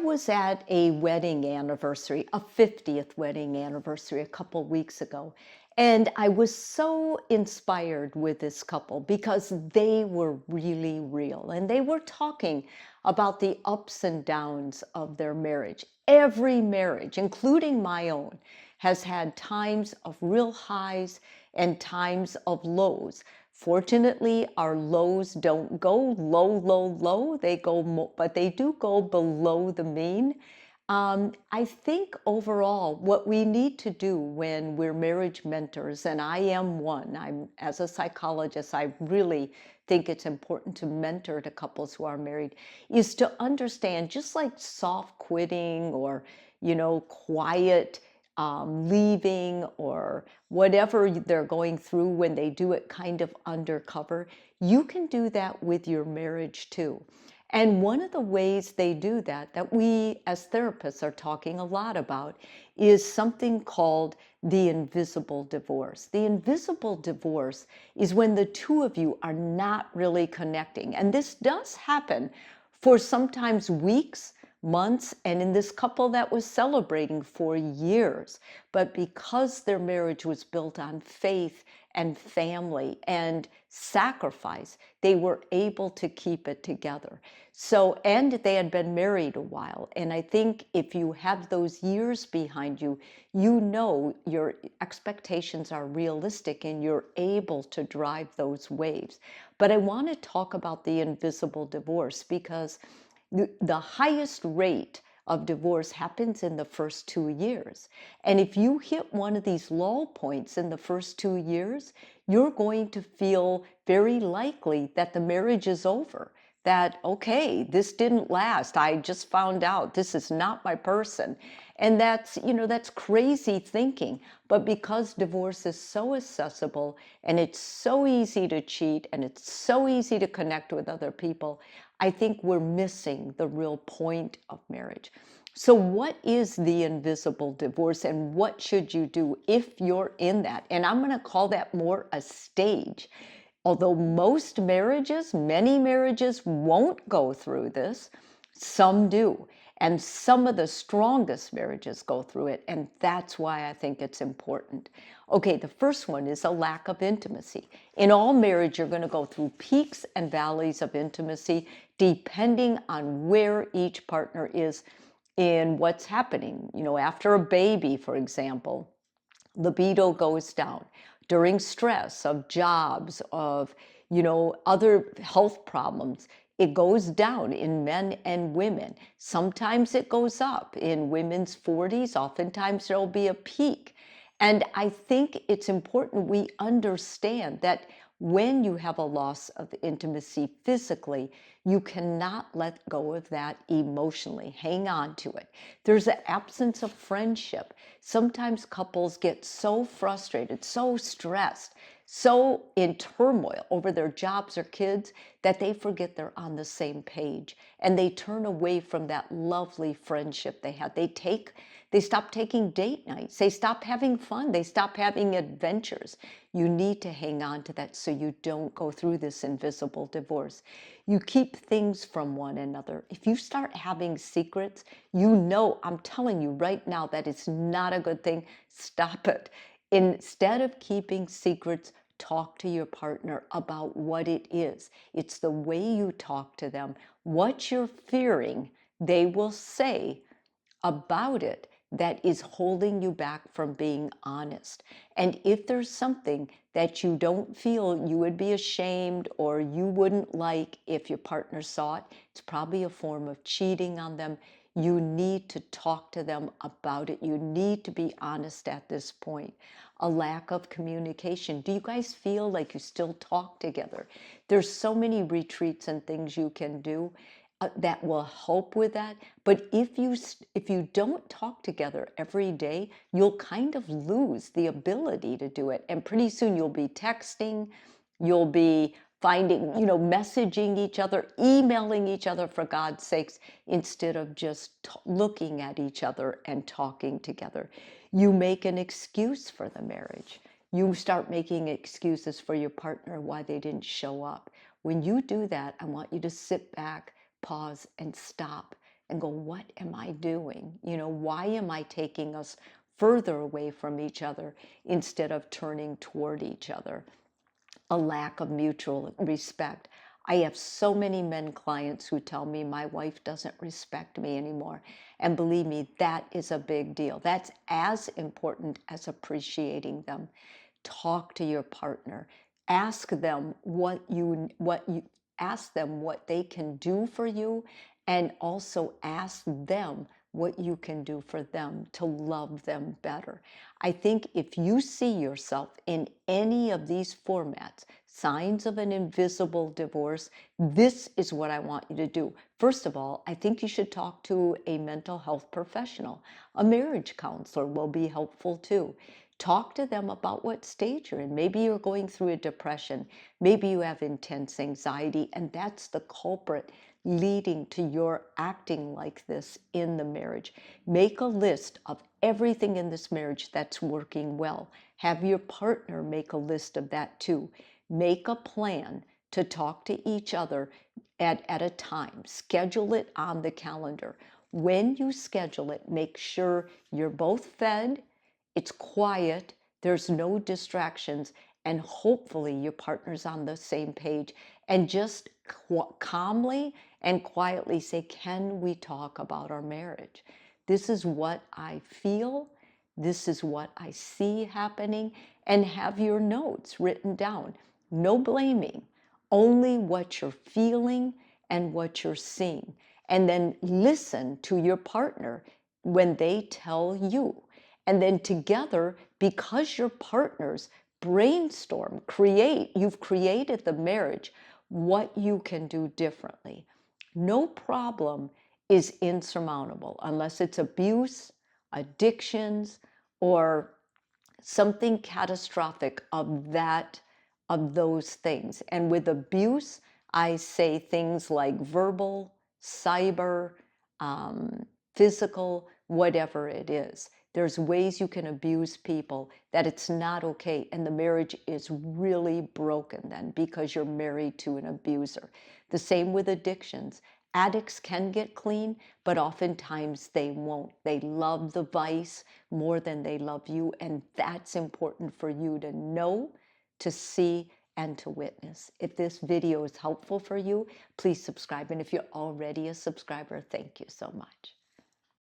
Was at a wedding anniversary, a 50th wedding anniversary a couple weeks ago. And I was so inspired with this couple because they were really real and they were talking about the ups and downs of their marriage. Every marriage, including my own, has had times of real highs and times of lows. Fortunately, our lows don't go low. They go, but they do go below the mean. I think overall, what we need to do when we're marriage mentors, and I am one, as a psychologist, I really think it's important to mentor to couples who are married, is to understand just like soft quitting or, quiet leaving or whatever they're going through when they do it kind of undercover, you can do that with your marriage too. And one of the ways they do that, that we as therapists are talking a lot about, is something called the invisible divorce. The invisible divorce is when the two of you are not really connecting. And this does happen for sometimes weeks, months, and in this couple that was celebrating for years. But because their marriage was built on faith and family and sacrifice, they were able to keep it together. So, and they had been married a while. And I think if you have those years behind you, you know your expectations are realistic and you're able to drive those waves. But I want to talk about the invisible divorce because the highest rate of divorce happens in the first 2 years. And if you hit one of these lull points in the first 2 years, you're going to feel very likely that the marriage is over. That, okay, this didn't last. I just found out this is not my person. And that's crazy thinking. But because divorce is so accessible and it's so easy to cheat and it's so easy to connect with other people, I think we're missing the real point of marriage. So, what is the invisible divorce and what should you do if you're in that? And I'm going to call that more a stage. Although many marriages won't go through this, some do. And some of the strongest marriages go through it. And that's why I think it's important. Okay, the first one is a lack of intimacy. In all marriage, you're going to go through peaks and valleys of intimacy depending on where each partner is in what's happening. After a baby, for example, libido goes down. During stress of jobs, of other health problems, it goes down in men and women. Sometimes it goes up in women's 40s. Oftentimes there'll be a peak. And I think it's important we understand that when you have a loss of intimacy physically, you cannot let go of that emotionally. Hang on to it. There's an absence of friendship. Sometimes couples get so frustrated, so stressed, so in turmoil over their jobs or kids that they forget they're on the same page and they turn away from that lovely friendship they had. They stop taking date nights. They stop having fun. They stop having adventures. You need to hang on to that so you don't go through this invisible divorce. You keep things from one another. If you start having secrets, I'm telling you right now that it's not a good thing. Stop it. Instead of keeping secrets, talk to your partner about what it is. It's the way you talk to them. What you're fearing, they will say about it that is holding you back from being honest. And if there's something that you don't feel you would be ashamed or you wouldn't like if your partner saw it, it's probably a form of cheating on them. You need to talk to them about it. You need to be honest at this point. A lack of communication. Do you guys feel like you still talk together? There's so many retreats and things you can do that will help with that. But if you don't talk together every day, you'll kind of lose the ability to do it. And pretty soon you'll be texting, you'll be messaging each other, emailing each other for God's sakes, instead of just looking at each other and talking together. You make an excuse for the marriage. You start making excuses for your partner why they didn't show up. When you do that, I want you to sit back, pause, and stop and go, what am I doing? Why am I taking us further away from each other instead of turning toward each other? A lack of mutual respect. I have so many men clients who tell me my wife doesn't respect me anymore. And believe me, that is a big deal. That's as important as appreciating them. Talk to your partner. Ask them ask them what they can do for you, and also ask them what you can do for them to love them better. I think if you see yourself in any of these formats, signs of an invisible divorce, this is what I want you to do. First of all, I think you should talk to a mental health professional. A marriage counselor will be helpful too. Talk to them about what stage you're in. Maybe you're going through a depression. Maybe you have intense anxiety, and that's the culprit leading to your acting like this in the marriage. Make a list of everything in this marriage that's working well. Have your partner make a list of that too. Make a plan to talk to each other at a time. Schedule it on the calendar. When you schedule it, make sure you're both fed, it's quiet, there's no distractions, and hopefully your partner's on the same page. And just calmly and quietly say, can we talk about our marriage? This is what I feel. This is what I see happening. And have your notes written down. No blaming, only what you're feeling and what you're seeing. And then listen to your partner when they tell you. And then together, because you're partners, brainstorm, you've created the marriage, what you can do differently. No problem is insurmountable unless it's abuse, addictions, or something catastrophic of those things. And with abuse, I say things like verbal, cyber, physical, whatever it is. There's ways you can abuse people that it's not okay, and the marriage is really broken then because you're married to an abuser. The same with addictions. Addicts can get clean, but oftentimes they won't. They love the vice more than they love you, and that's important for you to know, to see, and to witness. If this video is helpful for you, please subscribe. And if you're already a subscriber, thank you so much.